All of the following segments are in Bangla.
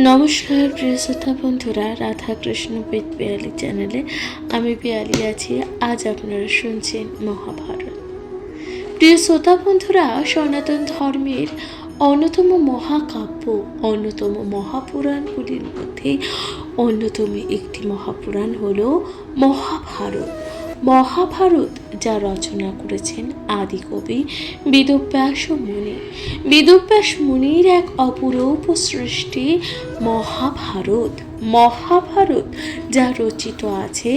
নমস্কার প্রিয় শ্রোতা বন্ধুরা, রাধাকৃষ্ণ বিদ পিয়ালি চ্যানেলে আমি পিয়ালি আছি। আজ আপনারা শুনছেন মহাভারত। প্রিয় শ্রোতা বন্ধুরা, সনাতন ধর্মের অন্যতম মহাকাব্য, অন্যতম মহাপুরাণগুলির মধ্যে অন্যতম একটি মহাপুরাণ হল মহাভারত। মহাভারত যা রচনা করেছেন আদিকবি বেদব্যাস মুনি। বেদব্যাস মুনির এক অপূর্ব সৃষ্টি মহাভারত। মহাভারত যা রচিত আছে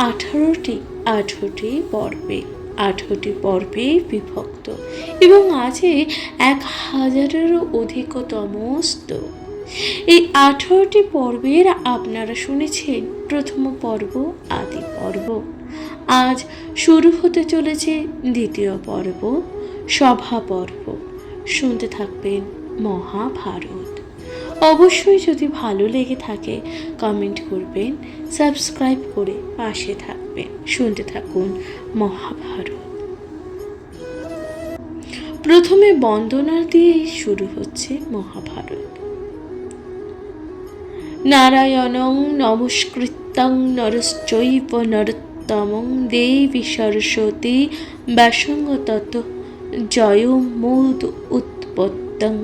18টি পর্বে, 18টি পর্বে বিভক্ত এবং আছে 1000-এরও অধিকতম স্তব। এই 18টি পর্বের আপনারা শুনেছেন প্রথম পর্ব আদি পর্ব। আজ শুরু হতে চলেছে দ্বিতীয় পর্ব সভা পর্ব। শুনতে থাকবেন মহাভারত। অবশ্যই যদি ভালো লেগে থাকে কমেন্ট করবেন, সাবস্ক্রাইব করে পাশে থাকবেন। শুনতে থাকুন মহাভারত। প্রথমে বন্দনা দিয়ে শুরু হচ্ছে মহাভারত। নারায়ণং নমস্কৃত্যং নরশ্চৈব নরোত্তমং দেবী সরস্বতী ব্যাসং তত জয়মুদ উৎপত্তং।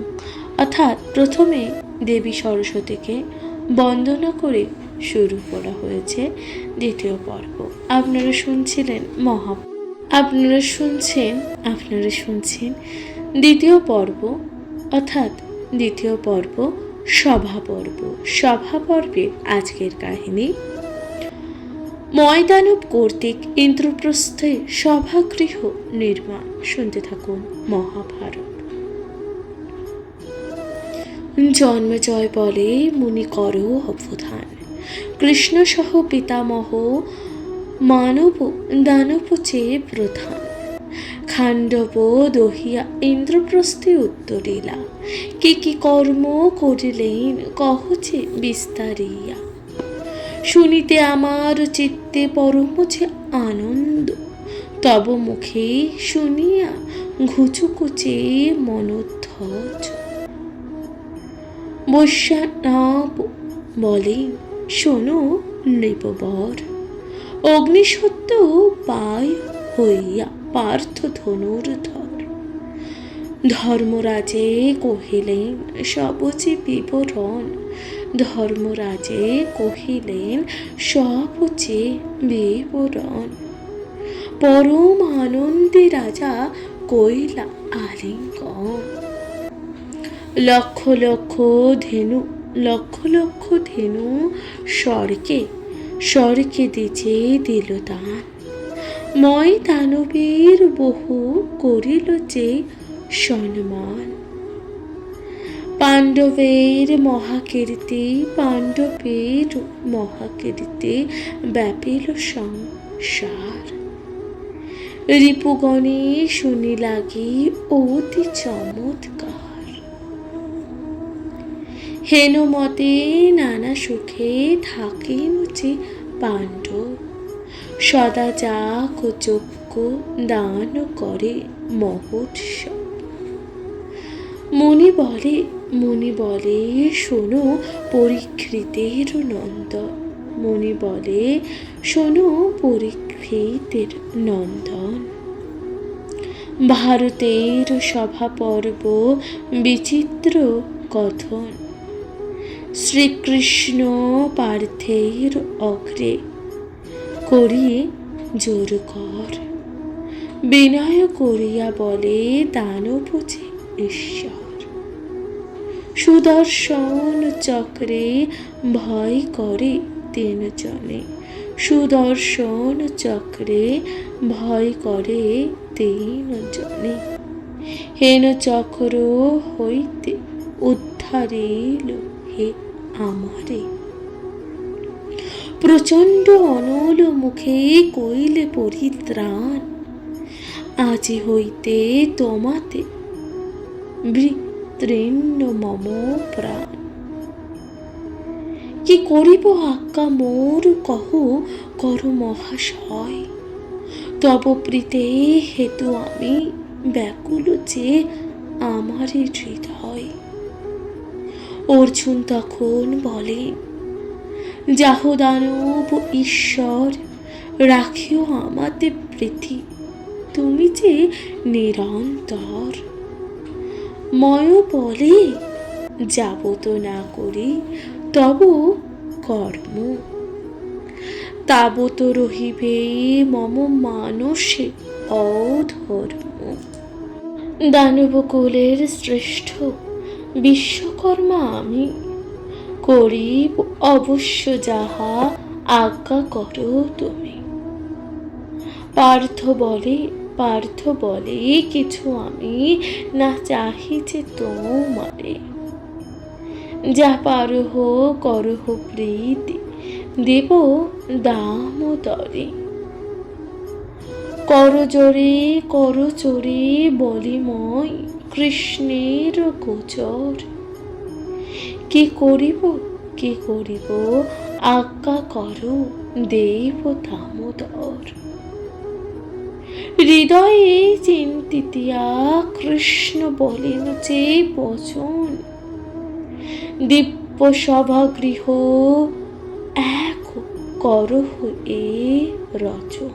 অর্থাৎ প্রথমে দেবী সরস্বতীকে বন্দনা করে শুরু করা হয়েছে দ্বিতীয় পর্ব। আপনারা শুনছেন দ্বিতীয় পর্ব, অর্থাৎ দ্বিতীয় পর্ব সভা পর্ব। সভা পর্বে আজকের কাহিনী ময়দানব কর্তৃক ইন্দ্রপ্রস্থে সভাগৃহ নির্মাণ। শুনতে থাকুন মহাভারত। জন্মজয় বলে মুনি কর অবধান, কৃষ্ণ সহ পিতামহ মানব দানব চেয়ে প্রধান। খাণ্ডব দহিয়া ইন্দ্রপ্রস্থে উত্তরিলা, কি কি কর্ম করিলেন কহছে বিস্তারিয়া। শুনিতে আমার চিত্তে পরম যে আনন্দ, তব মুখে শুনিয়া ঘুচুকুচে মনোধ্বজ। বৈশ্যানব বলেন শোনো নৃপবর, অগ্নিসত্য পায় হইয়া পার্থ ধনুর্ধর। ধর্মরাজে কহিলেন সবচে বিবরণ, ধর্মরাজে কহিলেন সবচে বিবরণ। পরম আনন্দে রাজা কইলা আলিঙ্গন। লক্ষ লক্ষ ধেনু স্বর্গে দিছে দিল দান। ময় দানবের বহু করিল যে সম্মান। পাণ্ডবের মহাকীর্তি ব্যাপিল সংসার। রিপুগণে শুনি লাগি অতি চমৎকার। হেনমতে নানা সুখে থাকেন যে পাণ্ডব, সদা যাক যজ্ঞ দান করে মহোৎসব। মুনি বলে শোনো পরীক্ষিতের নন্দন। মুনি বলে শোনো পরীক্ষিতের নন্দন। ভারতের সভা পর্ব বিচিত্র কথন। শ্রীকৃষ্ণ পার্থের অগ্রে করিয়ে জোর কর। বিনয় করিয়া বলে দানব যে ঈশ্বর। সুদর্শন চক্রে ভয় করে 3 জনে। সুদর্শন চক্রে ভয় করে 3 জনে। হেন চক্র হইতে উদ্ধারিল হে আমারে। প্রচণ্ড অনল মুখে কইলে পরিত্রাণ, আজি হইতে তোমাতে বৃত্রেণ্য মম প্রাণ। কি করিব আজ্ঞা মোর কহ কর মহাশয়, তব প্রীতে হেতু আমি ব্যাকুল যে আমারে হৃদয়। অর্জুন তখন বলেন, যাহ দানব ঈশ্বর, রাখিও আমাদের প্রীতি, তুমি যে নিরন্তর। ময় বলে, যাবত না করি তব কর্ম, তাবত রহিবে মম মানসে অধর্ম। দানবকুলের শ্রেষ্ঠ বিশ্বকর্মা আমি, করিব অবশ্য যাহা আজ্ঞা করো তুমি। পার্থ বলে কিছু আমি না চাহিছে তোমারে, যা পারহ করহ প্রীতি, দেব দামোদরে। করজোরে বলিময় কৃষ্ণের গোচর, কি করিব আজ্ঞা করো দেব দামোদর। হৃদয়ে চিন্তিতিয়া কৃষ্ণ বলেন যে বচন, দিব্য সভাগৃহ এক করহ এ রচন।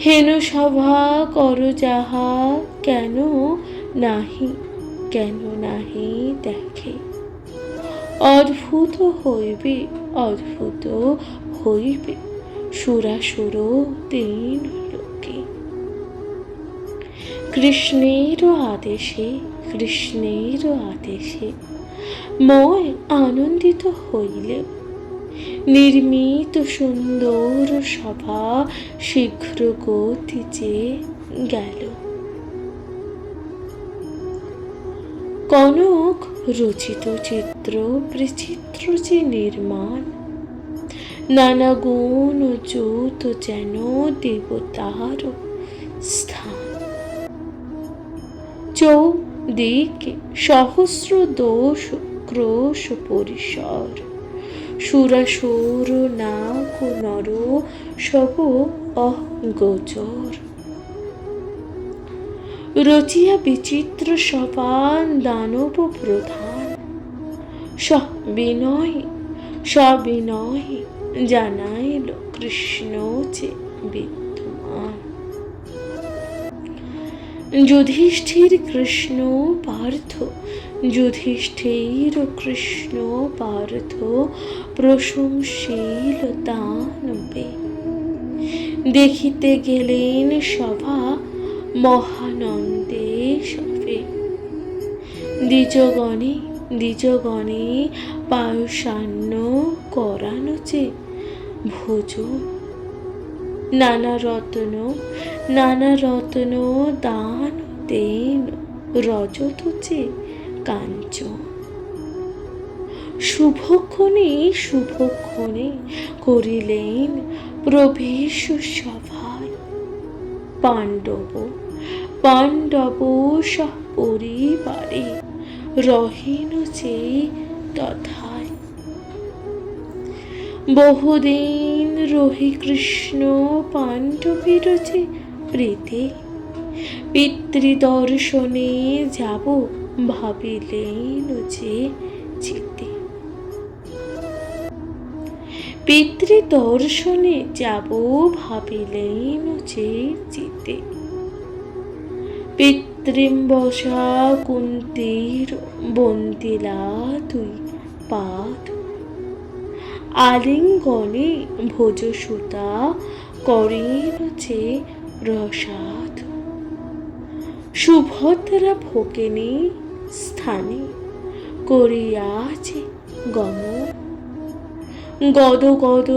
হেন সভা কর যাহা কেন নাহি দেখে, অদ্ভুত হইবে সুরাসুর তিন লোকে। কৃষ্ণের আদেশে মই আনন্দিত হইলে, নির্মিত সুন্দর সভা শীঘ্র গতিতে গেল। কনক রচিত চিত্র বিচিত্র যে নির্মাণ, নানা গুণ জ্যোত যেন দেবতার স্থান। চৌদিকে সহস্র দোষ ক্রোশ পরিসর, সুরাসুর নাগ নর সব অগোচর। রচিয়া বিচিত্র সপান দানব প্রধান, সবিনয় জানাইল কৃষ্ণ যে বিদ্যমান। যুধিষ্ঠির কৃষ্ণ পার্থ প্রশংসিল দানবে, দেখিতে গেলেন সভা মহানন্দে সবে। দ্বিজগণে পায়সান্ন করানো যে ভোজন, নানা রত্ন দান দেন রজত যে কাঞ্চন। শুভক্ষণে করিলেন প্রবেশ সভায়, পাণ্ডব সপরিবারে রহিন যে তথায়। বহুদিন রহি কৃষ্ণ পাণ্ডবের যে প্রীতি, পিতৃদর্শনে যাব ভাবিলেন যে চিতে। পিতৃদর্শনে যাব ভাবিলেন যে চিতে। পিতৃম্বসা কুন্তীর বন্দিলা দুই পাদ, আলিঙ্গনে ভোজসুতা করেন যে প্রসাদ। সুভদ্রা ভোগিনী স্থানে করিয়াছে গমন, গদ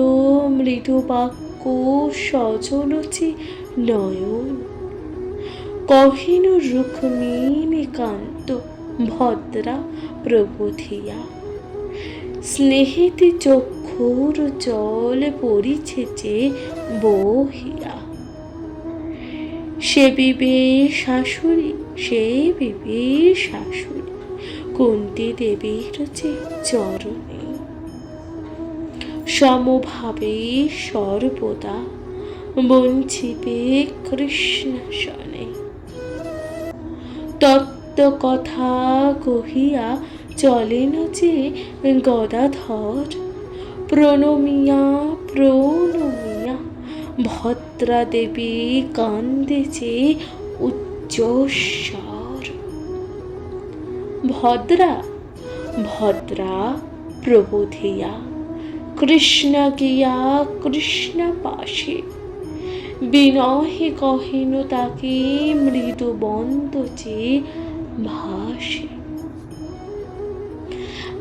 মৃদু বাক্য সজলচে নয়ন। কহিন রুক্মিণী কান্ত ভদ্রা প্রবোধিয়া, স্নেহেতে চক্ষুর জল পড়িছে যে বহিয়া। সে বিবে শাশুড়ি কুন্তী দেবীর যে চরণে, সমভাবে সর্বদা বঞ্চিবে কৃষ্ণ শনে। কথা কহিয়া চলেন যে গদাধর। প্রণমিয়া প্রণমিয়া ভদ্রা দেবী কান্দেছে উচ্চস্বর। ভদ্রা ভদ্রা প্রবোধিয়া কৃষ্ণ গিয়া কৃষ্ণ পাশে, বিনহে কহিনু তাকে মৃদু বন্ধ যে ভাসে।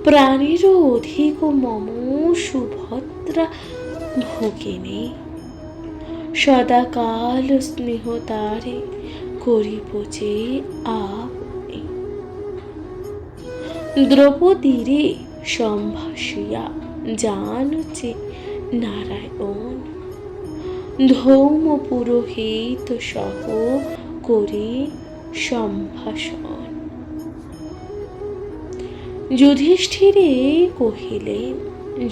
প্রাণেরও অধিক মম সুভদ্রা ভগিনী, সদাকাল স্নেহ তারে করিব যে আপনি। দ্রৌপদীরে সম্ভাসিয়া জান যে নারায়ণ, ধৌম পুরোহিত সহ করি সম্ভাষণ। যুধিষ্ঠিরে কহিলেন,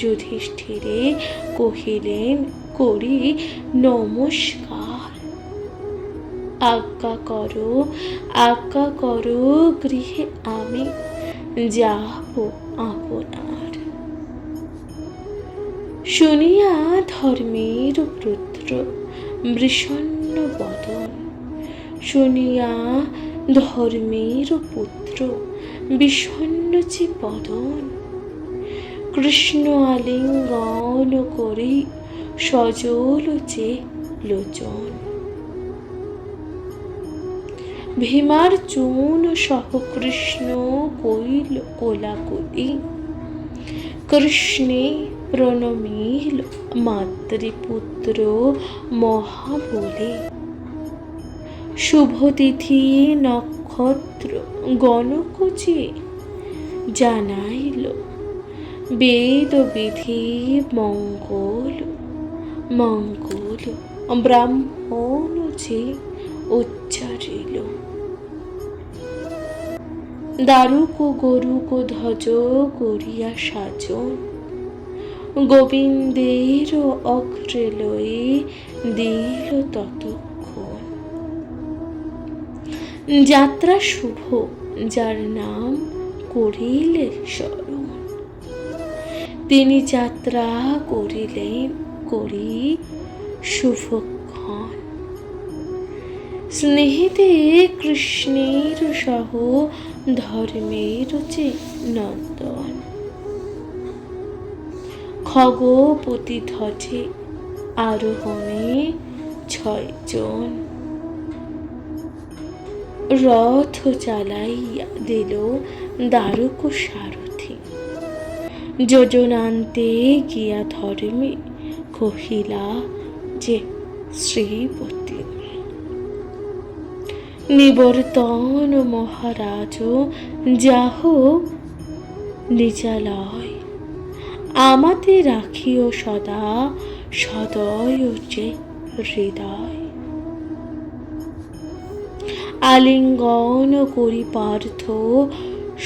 যুধিষ্ঠিরে কহিলেন করি নমস্কার। আজ্ঞা করো গৃহে আমি যাব আপনার। শুনিয়া ধর্মের পুত্র বিষণ্ণ বদন, শুনিয়া ধর্মের পুত্র বিষণ্ণ যে বদন, কৃষ্ণ আলিঙ্গন করি সজল যে লোচন। ভীমার চূন সহ কৃষ্ণ কইল কোলাকুলি, কৃষ্ণে প্রণমিল মাতৃপুত্র মহাবলী। শুভতিথি নক্ষত্র গণক যে জানাইল, বেদ বিধি মঙ্গল মঙ্গল ব্রাহ্মণ যে উচ্চারিল। দারুক গরুক ধ্বজ করিয়া সাজন, গোবিন্দের অগ্রে লয়ে দিল ততক্ষণ। যাত্রা শুভ যার নাম করিলে স্মরণ, তিনি যাত্রা করিলেন করি শুভক্ষণ। স্নেহিতে কৃষ্ণের সহ ধর্মের যে নন্দন, খগপতি ধ্বজে আরোহণে 6 জন। রথ চালাইয়া দিল দারুক সারথি, যোজনান্তে গিয়া ধর্মে কহিলা যে শ্রীপতি। নিবর্তন মহারাজ যাহ নিজালয়, আমাতে রাখিও সদা সদয় যে হৃদয়। আলিঙ্গন করি পার্থ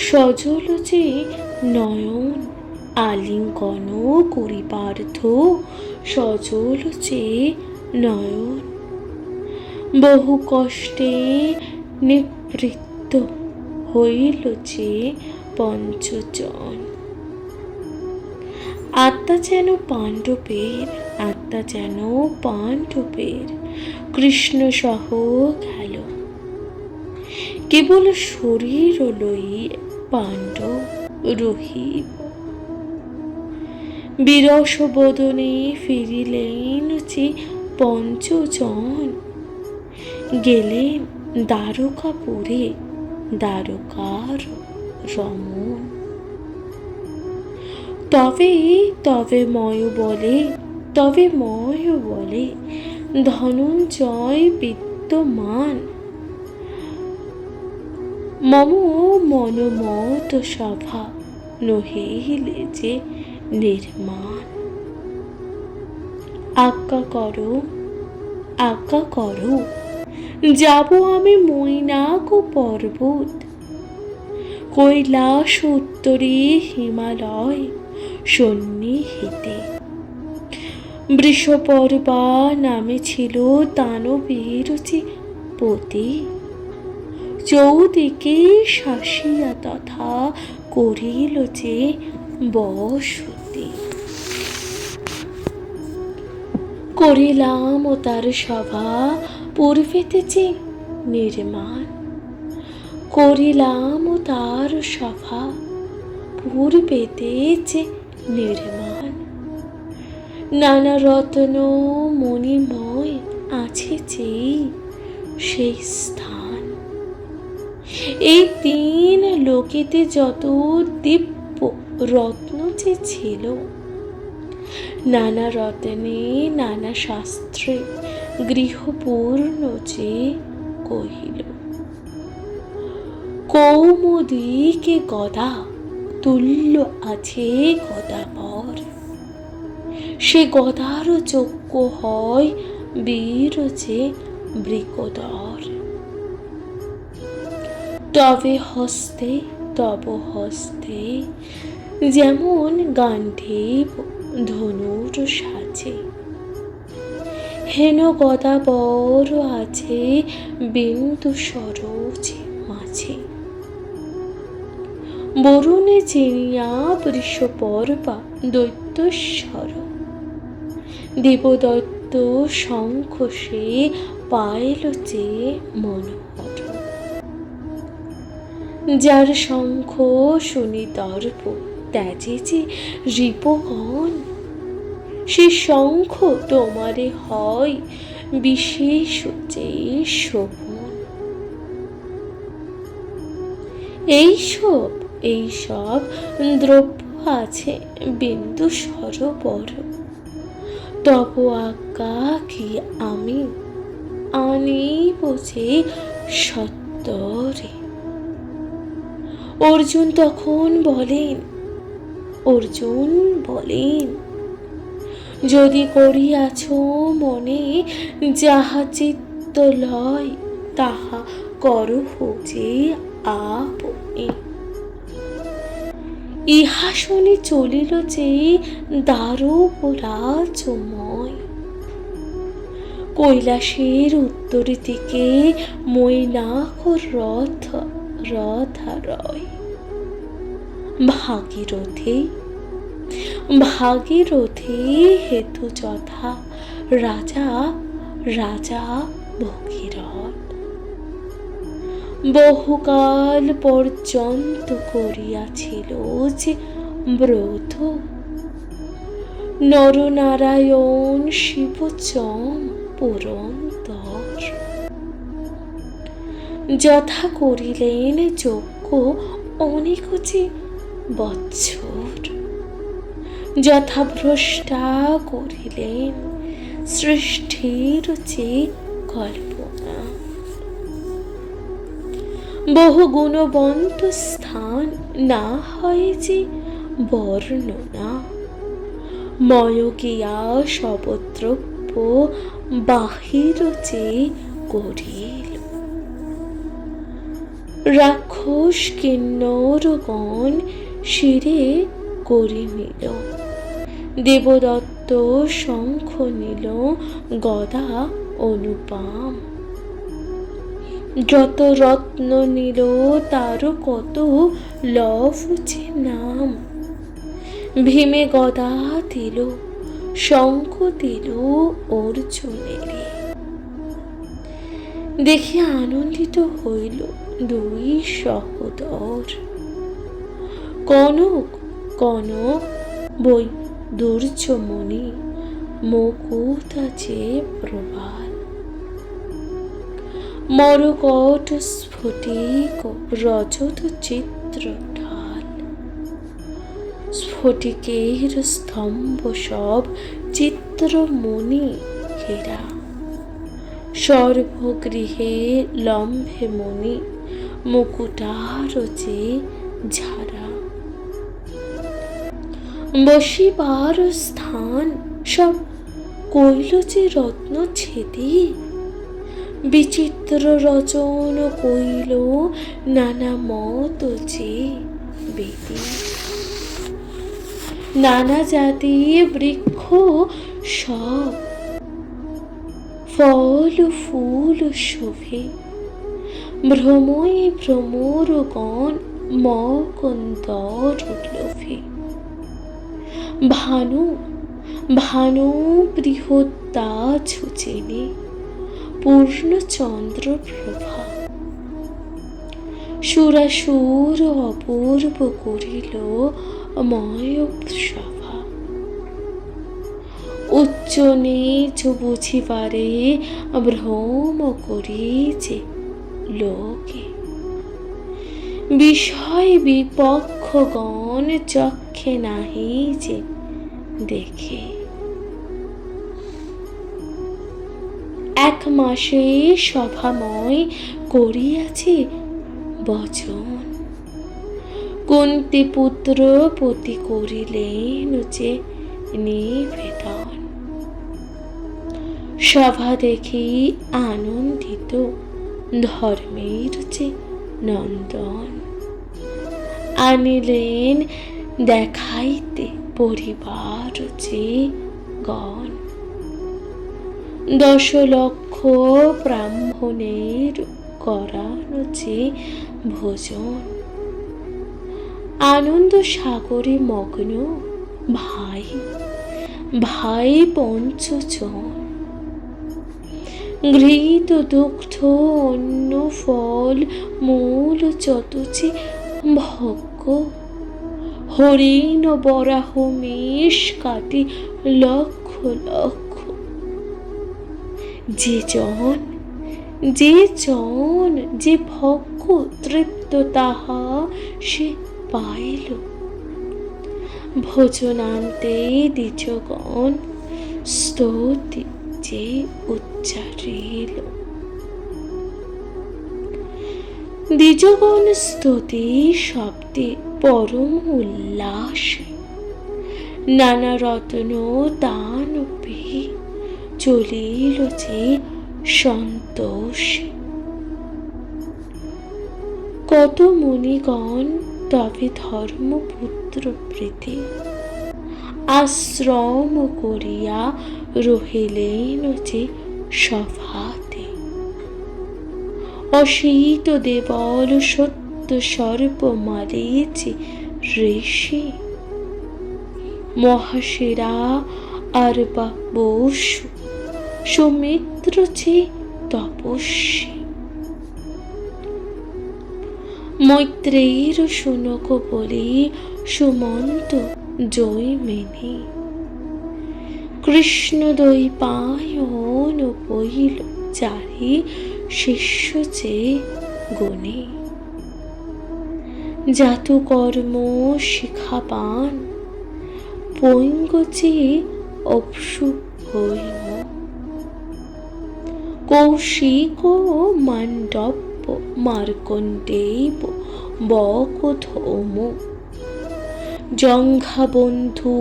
সজল যে নয়ন, আলিঙ্গন করি পার্থ সজল যে নয়ন। বহু কষ্টে নিবৃত্ত হইল যে পঞ্চজন। আত্মা যেন পাণ্ডবের, আত্মা যেন পাণ্ডবের কৃষ্ণ সহ গেল, কেবল শরীর লই পাণ্ডব রহিব। বিরস বদনে ফিরিলেন যে পঞ্চজন, গেলেন দ্বারকাপুরে দ্বারকার রমণ। তবে ময় বলে ধনঞ্জয় বিদ্যমান, মম মনোমত সভা নহিলে যে নির্মাণ। আজ্ঞা করো যাব আমি মৈনাক পর্বত, কৈলাস উত্তরে হিমালয় সন্নিহিতে। বৃষপর্বা নামে ছিল দানবের যে পতি, চৌদিকে শাসিয়া তথা করিল যে বসতি। করিলাম ও তার সভা পূর্বেতে যে নির্মাণ, করিলাম ও তার সভা পূর্বেতে যে নির্মাণ। নানা রত্ন মণিময় আছে যে সেই স্থান। এই তিন লোকেতে যত দিব্য রত্ন যে ছিল, নানা রত্নে নানা শাস্ত্রে গৃহপূর্ণ যে কহিল। কৌমুদীকে গদা তুল্য আছে গদাবর, সে গদার যোগ্য হয় বীর যে বৃকোদর। তবে হস্তে তব হস্তে যেমন গান্ডীব ধনুর সাজে, হেন গদাবর আছে বিন্দু সরোজ মাঝে। বরুণে চিনিয়া বৃষপর্বা দৈত্যস্বর, দেবদত্ত শঙ্খ সে পাইল যে মনোহর। যার শঙ্খ শুনি দর্প ত্যাজে যে রিপগণ, সে শঙ্খ তোমারে হয় বিশেষ যে শোভন। এইসব দ্রব্য আছে বিন্দু সরোবর, তব আজ্ঞা কি আমি আনিব যে সত্তরে। অর্জুন তখন বলেন, অর্জুন বলেন, যদি করিয়াছ মনে যাহা চিত্ত লয়, তাহা করহ যে আপনি। ইহা শুনি চলিল যে দারুপরাজময়, কৈলাসের উত্তর দিকে মৈনাক রথ রথারয়। ভাগীরথী হেতু যথা রাজা ভগীরথ। বহুকাল পর্যন্ত করিয়াছিল যে ব্রত, নরনারায়ণ শিবচম পুরন্দর। যথা করিলেন যজ্ঞ অনেক যে বৎসর, যথা ভ্রষ্টা করিলেন সৃষ্টির যে কল্পনা। বহু গুণবন্ত স্থান না হয় যে বর্ণনা, ময়কিয়া সবদ্রব্য বাহির যে করিল। রাক্ষস কিন্নরগণ শিরে করি নিল, দেবদত্ত শঙ্খ নিল গদা অনুপাম। যত রত্ন নিল তার কত লভ যে নাম। ভীমে গদা দিল শঙ্খ দিল অর্জুনেরে, দেখে আনন্দিত হইল দুই সহোদর। কনক বই দুর্যমণি মুকুট যে প্রবাল। মরকট স্ফটিক রজত চিত্র ঢাল, স্ফটিকের স্তম্ভ সব চিত্রমণি ঘেরা। সর্বগৃহে লম্ভে মণি মুকুটার যে ঝাড়া। বসিবার স্থান সব কইল যে রত্ন ছেদি, বিচিত্র রচন কইল নানা মত যে বেদি। নানা জাতি বৃক্ষ সব ফল ফুল শোভে, ভ্রময়ে ভ্রমরগণ মকন্দর লোভে। ভানু ভানু বৃহত্তা ছুচেনে পূর্ণচন্দ্র প্রভা। সুরাসুর অপূর্ব করিল ময়োৎসভা। উচ্চ নীচ বুঝিবারে ভ্রম করিছে লোকে। বিষয় বিপক্ষগণ চক্ষে নাহি যে দেখে। এক মাসে সভাময় করিয়াছে বচন। কুন্তী পুত্র পতি করিলেন যে নিবেদন। সভা দেখি আনন্দিত ধর্মের যে নন্দন। আনিলেন দেখাইতে পরিবার যে গণ। 10 লক্ষ ব্রাহ্মণের করানো যে ভোজন। আনন্দ সাগরে মগ্ন ভাই ভাই পঞ্চজন। ঘৃত দুগ্ধ অন্ন ফল মূল যত যে ভোগ্য। হরিণ বরাহ মেষ কাটি লক্ষ লক্ষ। যে জন যে ভোগ্য তৃপ্ত তাহা সে পাইল। ভোজনান্তে দ্বিজগণ স্তুতি যে উচ্চারিল। দ্বিজগণ স্তুতি শব্দে পরম উল্লাসে। নানা রত্ন দান পেয়ে চলিল যে সন্তোষে। কত মুনিগণ তবে ধর্মপুত্র প্রীতি আশ্রম করিয়া রহিলেন যে সভাতে। অসিত দেবল সত্য সর্প মারিচে ঋষি। মহাশিরা আর বা বসু সুমিত্র যে তপস্বী। মৈত্রেয়ীর শুনক বলি সুমন্ত জৈমিনী। কৃষ্ণ দ্বৈপায়ন পইল চারি শিষ্য যে গুণী। জাতু কর্ম শিখা পান পৈঙ্গ যে অপসু হইম। কৌশিক মান্ডব্য মার্কণ্ডেয় বকধৌম। জঙ্ঘা বন্ধু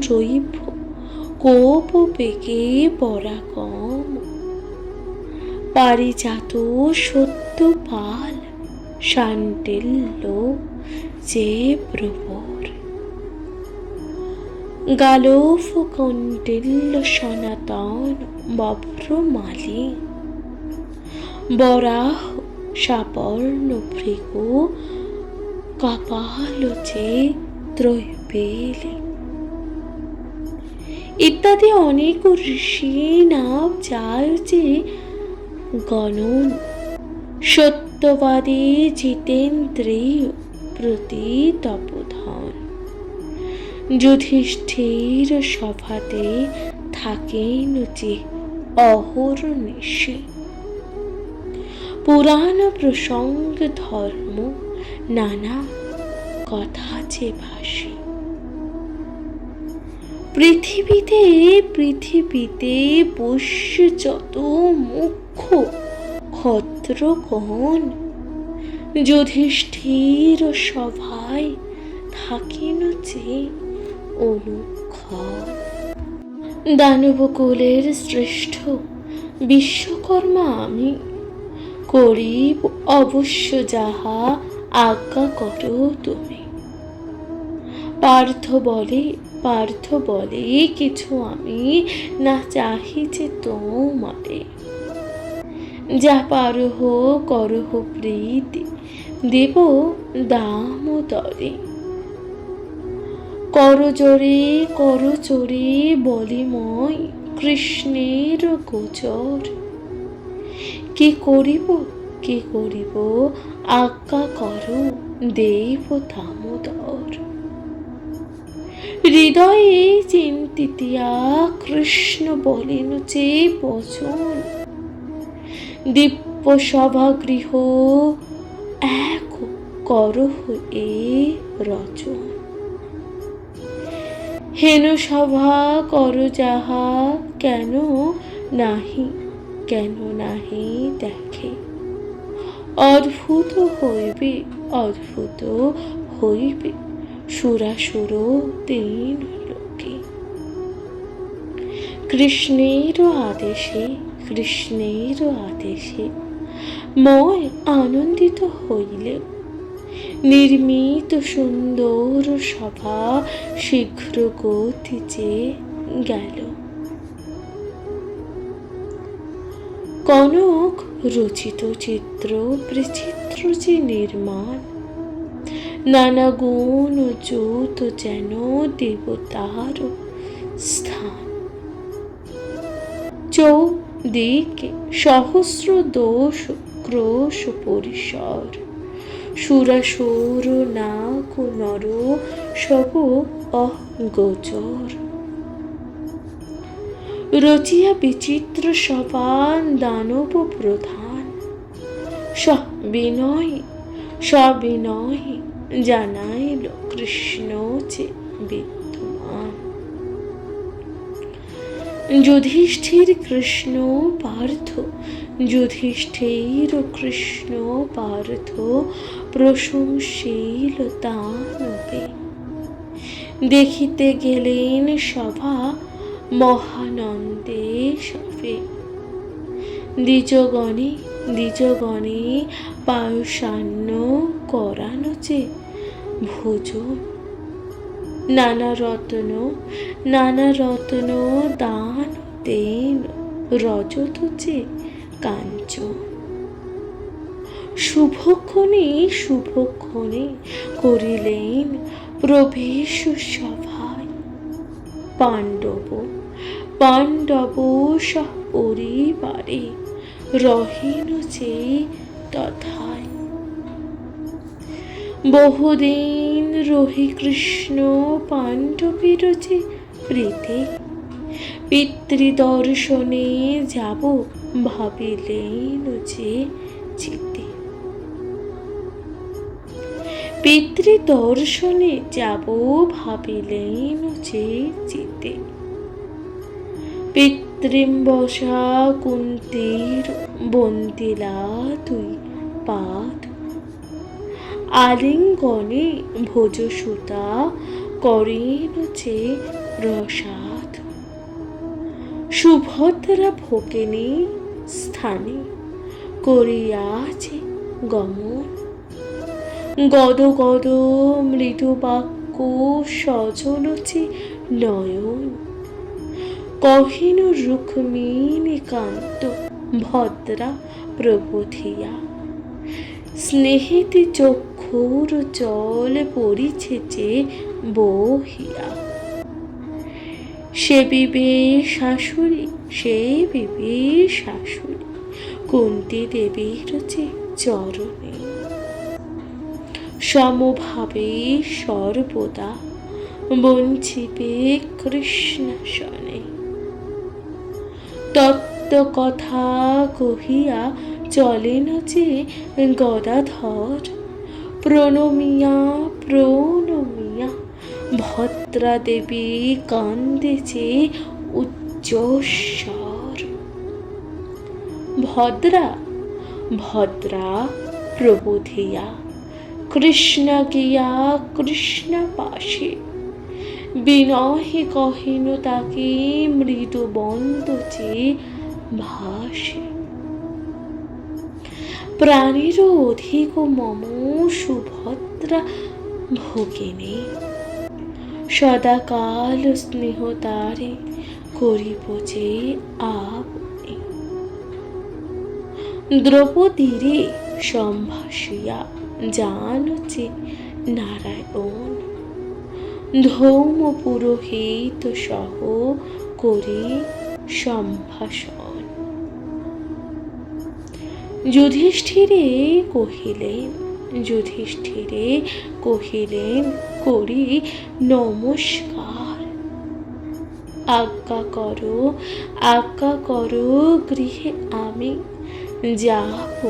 রৈভ কোপ বেগে পরাগম। পারিজাত সত্যপাল শাণ্ডিল্য যে প্রবর। গালফ কণ্ডিল্য সনাতন বভ্রমালী। বরাহ সাপর্ণ ভৃগু কপাল যে ত্রৈবেলী। ইত্যাদি অনেক ঋষি নাম যায় যে গণন। সত্যবাদী জিতেন্দ্রিয় প্রতি তপোধন। যুধিষ্ঠির সভাতে থাকেন যে অহর্নিশে। পুরাণ প্রসঙ্গ ধর্ম নানা কথা যে ভাসে। পৃথিবীতে পোষ্য যত মুখ্য ক্ষত্রগণ। যুধিষ্ঠির সভায় থাকেন যে অনুক্ষণ। দানবকুলের শ্রেষ্ঠ বিশ্বকর্মা আমি। করিব অবশ্য যাহা আজ্ঞা করো তুমি। পার্থ বলে কিছু আমি না চাহি যে তোমারে। যা পারহ করহ প্রীতি, দেব দামোদরে। করজোরে বলিময় কৃষ্ণের গোচর। কি করিব আজ্ঞা করো দেব দামোদর। হৃদয়ে চিন্তিতিয়া কৃষ্ণ বলেন যে বচন, দিব্য সভাগৃহ এক করহ এ রচন। হেন সভা কর যাহা কেন নাহি দেখে। অদ্ভুত হইবে সুরাসুর তিন লোকে। কৃষ্ণের আদেশে মই আনন্দিত হইলেও, নির্মিত সুন্দর সভা শীঘ্র গতিতে গেল। কনক রচিত চিত্র বিচিত্র যে নির্মাণ, নানা গুণ যুত যেন দেবতার স্থান। চৌদিকে সহস্র দোষ ক্রোশ পরিসর, সুরাসুর নাগ নর সব অগোচর। রচিয়া বিচিত্র সভান দানব প্রধান, সবিনয় জানাইল কৃষ্ণ যে বিদ্যমান। যুধিষ্ঠির কৃষ্ণ পার্থ প্রশংসিল দানবে। দেখিতে গেলেন সভা মহানন্দে সবে। দ্বিজগণে পায়সান্ন করানো যে ভোজন। নানা রত্ন দান দেন রজত যে কাঞ্চন। শুভক্ষণে করিলেন প্রবেশ সভায়। পাণ্ডব সপরিবারে রহিন যে তথায়। বহুদিন রহি কৃষ্ণ পাণ্ডবের যে প্রীতি। পিতৃদর্শনে যাব ভাবিলেন যে চিতে। পিতৃম্বসা কুন্তীর বন্দিলা দুই পাদ। আলিঙ্গনে ভোজসুতা করেন যে প্রসাদ। সুভদ্রা ভোগিনী স্থানে করিয়াছে গমন। গদ মৃদু বাক্য সজল যে নয়ন। কহিন রুক্মিণী কান্ত ভদ্রা প্রবোধিয়া। স্নেহিতি চক্ষুর জল পড়িছে যে বহিয়া। সে বিবে শাশুড়ি কুন্তী দেবীর যে চরণে। সমভাবে সর্বদা বঞ্চিবে কৃষ্ণাসনে। তত্ত্ব কথা কহিয়া চলেন যে গদাধর। প্রণমিয়া ভদ্রা দেবী কান্দে যে উচ্চস্বর। ভদ্রা প্রবোধিয়া কৃষ্ণ গিয়া কৃষ্ণ পাশে। বিনহে কহিন তাকে মৃদু বন্দ যে ভাসে। প্রাণের অধিক মম সুভদ্রা ভগিনী। সদাকাল স্নেহ তারে করিব যে আপনি। দ্রৌপদীরে সম্ভাসিয়া জানছে নারায়ণ, ধৌম পুরোহিত সহ করি সম্ভাষণ। যুধিষ্ঠিরে কহিলেন করি নমস্কার, আজ্ঞা করো গৃহে আমি যাব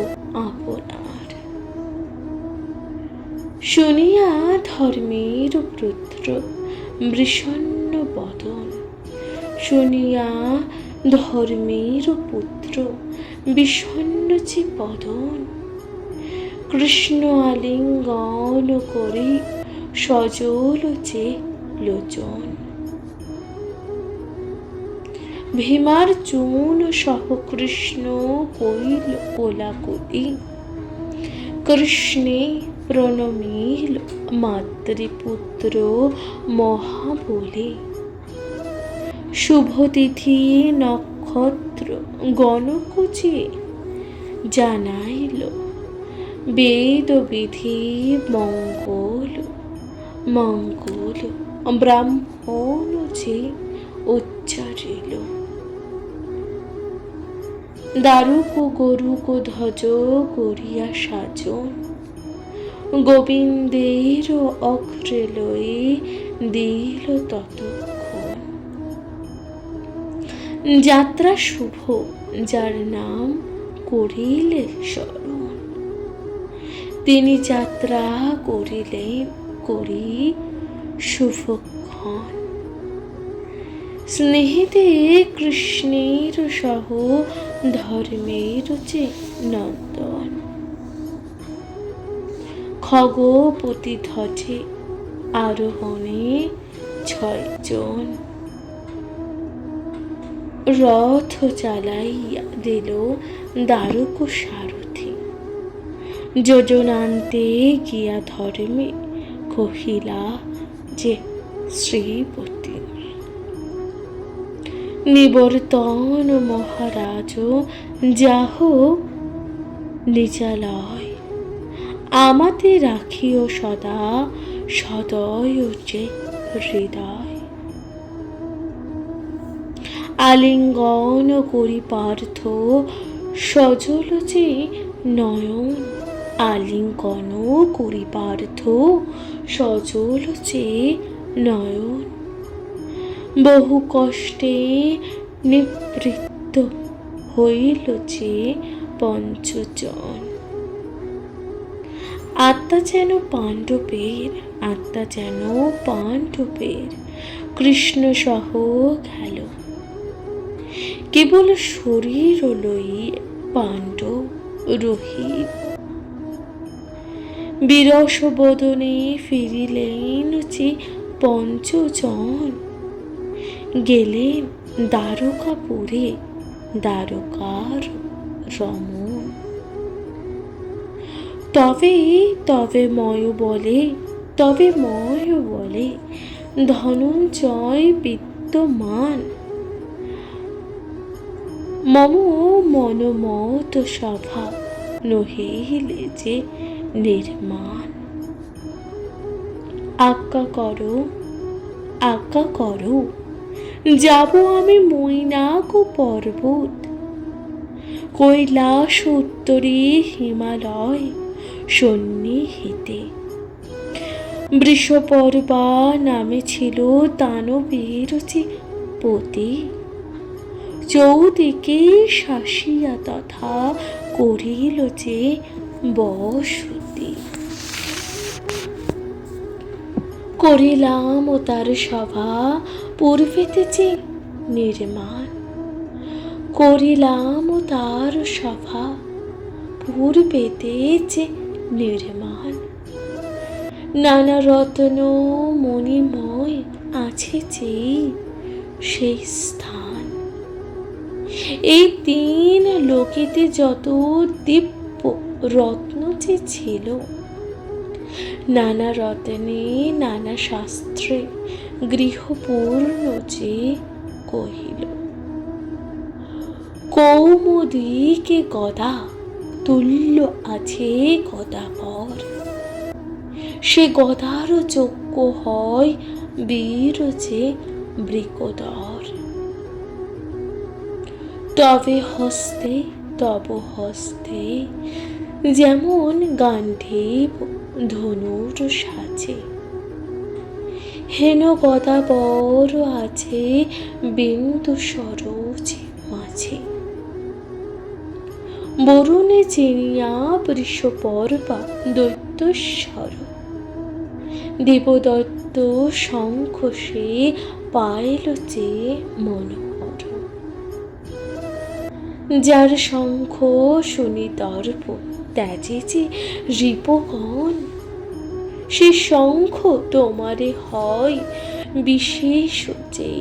আপনার। শুনিয়া ধর্মের পুত্র বিষণ্ণ যে বদন, কৃষ্ণ আলিঙ্গন করি সজল যে লোচন। ভীমার চূন সহ কৃষ্ণ কইল কোলাকুলি, কৃষ্ণে প্রণমিল মাতৃপুত্র মহাবলী। শুভতিথি নক্ষত্র গণকুচে জানাইল, বেদবিধি মঙ্গল ব্রাহ্মণ যে উচ্চারিল। দারুক গরুক ধ্বজ করিয়া সাজন, গোবিন্দের অগ্রে লয়ে দিল ততক্ষণ। যাত্রা শুভ যার নাম করিলে স্মরণ, তিনি যাত্রা করি শুভক্ষণ। স্নেহিতে কৃষ্ণের সহ ধর্মের যে নন্দন, খগপতি ধ্বজে আরোহণে 6 জন। রথ চালাইয়া দিল দারুক সারথি, যোজনান্তে গিয়া ধর্মে কহিলা যে শ্রীপতি। নিবর্তন মহারাজ যাহ নিজালয়, আমাতে রাখিও সদা সদয় যে হৃদয়। আলিঙ্গন করি পার্থ সজল যে নয়ন, আলিঙ্গন করি পার্থ সজল যে নয়ন। বহু কষ্টে নিবৃত্ত হইল যে পঞ্চজন। আত্মা যেন পাণ্ডবের কৃষ্ণ সহ গেল, কেবল শরীর লই পাণ্ডব রহিব। বিরস বদনে ফিরিলেন যে পঞ্চজন, গেলেন দ্বারকাপুরে দ্বারকার রমণ। তবে ময় বলে ধনঞ্জয় বিদ্যমান, মম মনমত সভা নহিলে যে নির্মাণ। আজ্ঞা করো যাব আমি মৈনাক পর্বত, কৈলাস উত্তরে হিমালয় সন্নিহিতে। বৃষপর্বা নামে ছিল দানবের যে পতি, চৌদিকে শাসিয়া তথা করিল যে বসতি। করিলাম তার সভা পূর্বেতে যে নির্মাণ, করিলাম তার সভা পূর্বেতে যে নির্মাণ। নানা রত্ন মণিময় আছে যে সেই স্থান। এই 3 লোকেতে যত দিব্য রত্ন যে ছিল, নানা রত্নে নানা শাস্ত্রে গৃহপূর্ণ যে কহিল। কৌমুদীকে গদা তুল্য আছে গদাধর, সে গদার যোগ্য হয় বীর যে বৃকোদর। তবে হস্তে তব হস্তে যেমন গান্ডীব ধনুর সাজে, হেন গদাবর আছে বিন্দু সরোজ মাঝে। বরুণে চিনিয়া বৃষপর্বা দৈত্যস্বর, দেবদত্ত শঙ্খ সে পাইল যে মনোহর। যার শঙ্খ শুনি দর্প ত্যাজে যে রিপগণ, সে শঙ্খ তোমারে হয় বিশেষ যে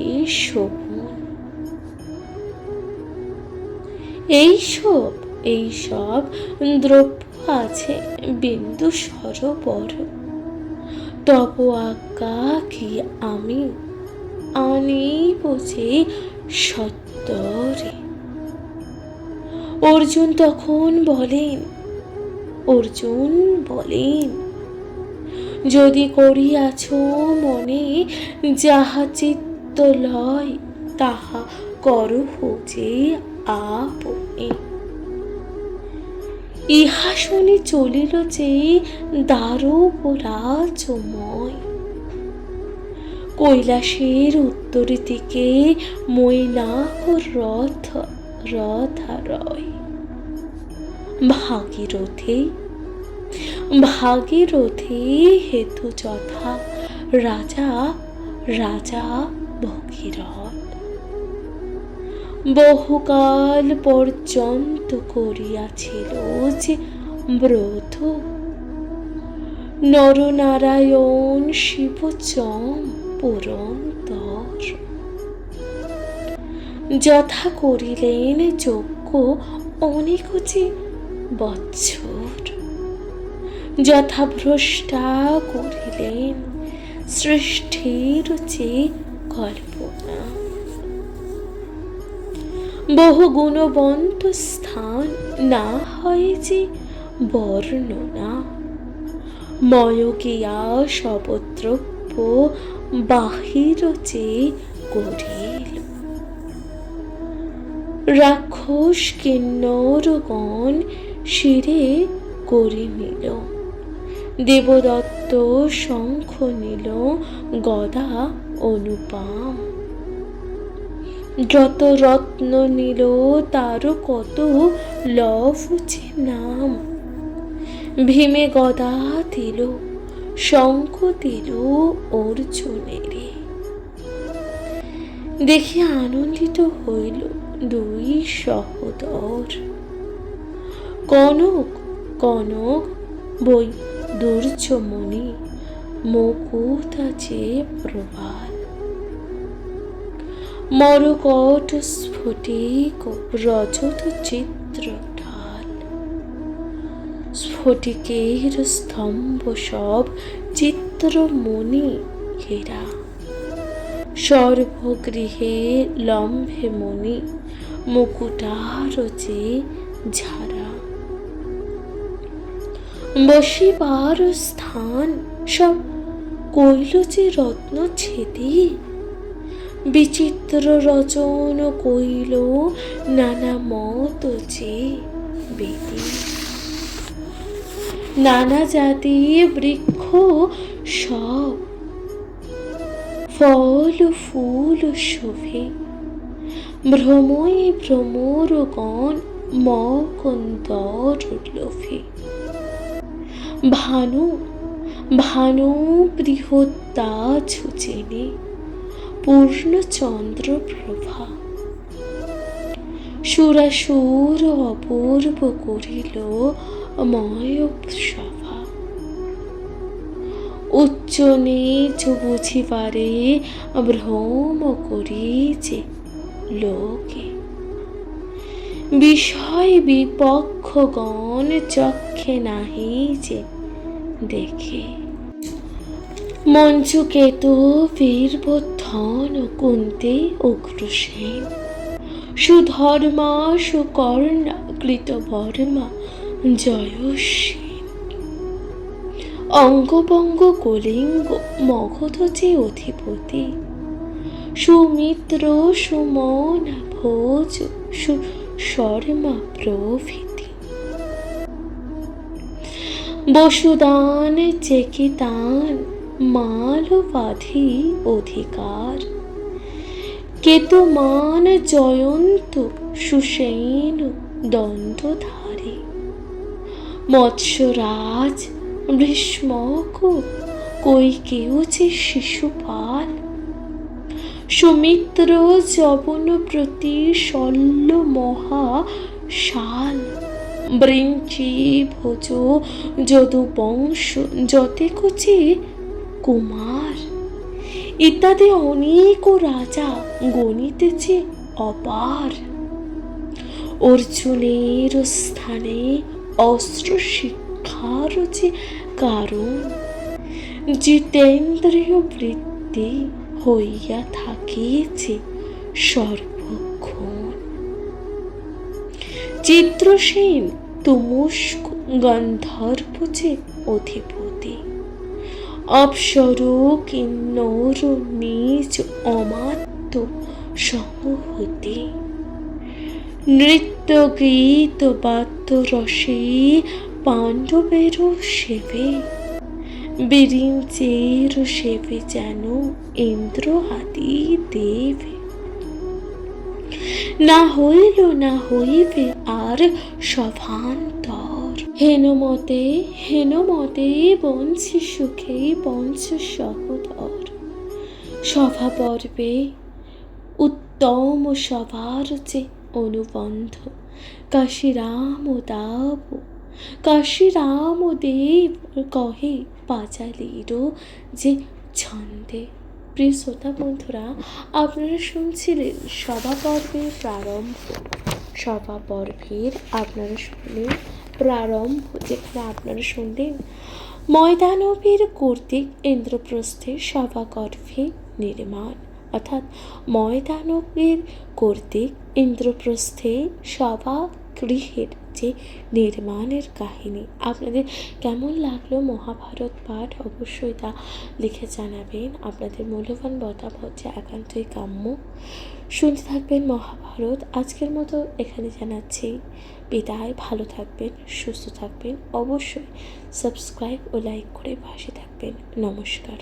শোভন। এইসব দ্রব্য আছে বিন্দু সরোবর, তব আজ্ঞা কি আমি আনিব যে সত্তরে। অর্জুন তখন বলেন, যদি করিয়াছ মনে যাহা চিত্ত লয়, তাহা করহ যে আপনে। ইহা শুনি চলিল যে দারুপরাজময়, কৈলাসের উত্তর দিকে মৈনাক রথারয়। ভাগীরথী হেতু যথা রাজা ভগীরথ, বহুকাল পর্যন্ত করিয়াছিল যে ব্রত। নরনারায়ণ শিব পুরন্দর, যথা করিলেন যজ্ঞ অনেক যে বৎসর। যথা ভ্রষ্টা করিলেন সৃষ্টির যে কল্পনা। বহু গুণবন্ত স্থান না হয় যে বর্ণনা, ময়গিয়া সবদ্রব্য বাহির যে করিল। রাক্ষস কিন্নরগণ শিরে করি নিল, দেবদত্ত শঙ্খ নিল গদা অনুপাম। যত রত্ন নিল তার কত লভ যে নাম, ভীমে গদা দিল শঙ্খ দিল অর্জুনেরে। দেখি আনন্দিত হইল দুই সহোদর, কনক বই দুর্যমণি মুকুট যে প্রবাল। মরকট স্ফটিক রজত চিত্র ঢাল, স্ফটিকের স্তম্ভ সব চিত্রমণি ঘেরা। সর্বগৃহে লম্ভে মণি মুকুটার যে ঝাড়া। বসিবার স্থান সব কইল যে রত্ন ছেদি, বিচিত্র রচন কইল নানা মত যে বেদি। নানা জাতি বৃক্ষ সব ফল ফুল শোভে, ভ্রমরগণ মকন্দর লোভে। ভানু বৃহত্তা ছুচেনে পূর্ণচন্দ্র প্রভা। সুরাসুর অপূর্ব করিল ময় সভা। উচ্চ নীচ বুঝিবারে ভ্রম করি যে লোকে। বিষয় বিপক্ষগণ চক্ষে নাহি যে দেখে। মঞ্চুকেতু বীরবর্ধন কুন্তি উগ্রসেন, সুধর্মা সুকর্ণা কৃতবর্মা জয়সেন। অঙ্গবঙ্গ কলিঙ্গ মগধ যে অধিপতি, সুমিত্র সুমনা ভোজ শর্মা প্রভৃতি, বসুদান চেকিতান মালবাধি অধিকার, কেতুমান জয়ন্ত সুসেন দণ্ডধারী, মৎস্যরাজ ভীষ্মক কৈকেয় যে শিশুপাল, সুমিত্র যবন প্রতি শল্য মহা শাল, বৃঞ্চি ভোজ যদু বংশ যতেকচি কুমার ইত্যাদি অনেক রাজা গণিতেছে অপার। অর্জুনের স্থানে অস্ত্র শিক্ষার যে কারণ, জিতেন্দ্রীয় বৃত্তি হইয়া থাকিছে সর্বক্ষণ। চিত্রসেন তুমুষ্ক গন্ধর্ব যে অধিপতি, অপ্সর কিন্নর নিজ অমাত্য সমহতি, নৃত্য গীত বাদ্য রসে পাণ্ডবের সেবে, বিরিঞ্চের সেবে যেন ইন্দ্র আদি দেবে। না হইল না হইবে আর সভান্তর, হেনমতে হেনমতে বঞ্চি সুখে বঞ্চ সহোদর। সভা পর্বে উত্তম সভার যে অনুবন্ধ, কাশীরাম দাব কাশীরাম দেব কহে পাঁচালীর যে ছন্দে। প্রিয় শ্রোতা বন্ধুরা, আপনারা শুনছিলেন সভা পর্বের প্রারম্ভ। সভা পর্বের আপনারা শুনলেন প্রারম্ভ, যেখানে আপনারা শুনলেন ময়দানবের কর্তৃক ইন্দ্রপ্রস্থে সভাগর্ভে নির্মাণ, অর্থাৎ ময়দানবের কর্তৃক ইন্দ্রপ্রস্থে সভা গৃহের যে নির্মাণের কাহিনী। আপনাদের কেমন লাগলো মহাভারত পাঠ অবশ্যই তা লিখে জানাবেন। আপনাদের মূল্যবান মতামত যে একান্তই কাম্য। শুনতে থাকবেন মহাভারত। আজকের মতো এখানে জানাচ্ছি বিদায়। ভালো থাকবেন, সুস্থ থাকবেন, অবশ্যই সাবস্ক্রাইব ও লাইক করে পাশে থাকবেন। নমস্কার।